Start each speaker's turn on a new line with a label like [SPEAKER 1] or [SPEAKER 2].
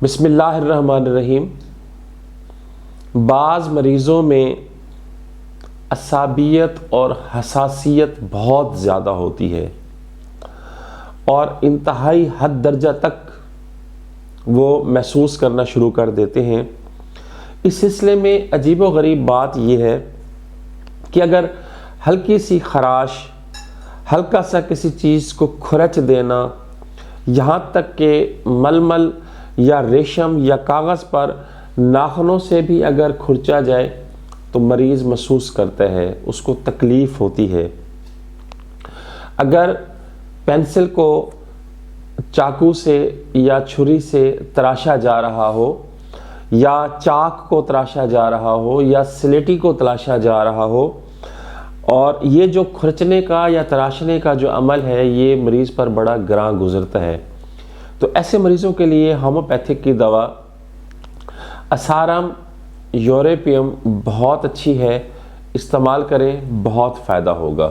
[SPEAKER 1] बिस्मिल्लाहिर्रहमानिर्रहीम। बाज़ मरीज़ों में असाबियत और हसासियत बहुत ज़्यादा होती है और इंतहाई हद दर्जा तक वो महसूस करना शुरू कर देते हैं। इस सिलसिले में अजीब व गरीब बात यह है कि अगर हल्की सी खराश, हल्का सा किसी चीज़ को खुरच देना, यहाँ तक कि मलमल या रेशम या कागज़ पर नाखूनों से भी अगर खुरचा जाए तो मरीज़ महसूस करता है, उसको तकलीफ़ होती है। अगर पेंसिल को चाकू से या छुरी से तराशा जा रहा हो, या चाक को तराशा जा रहा हो, या स्लेटी को तराशा जा रहा हो, और ये जो खुरचने का या तराशने का जो अमल है ये मरीज़ पर बड़ा ग्रां गुज़रता है, तो ऐसे मरीज़ों के लिए होम्योपैथिक की दवा असारम यूरोपियम बहुत अच्छी है, इस्तेमाल करें, बहुत फ़ायदा होगा।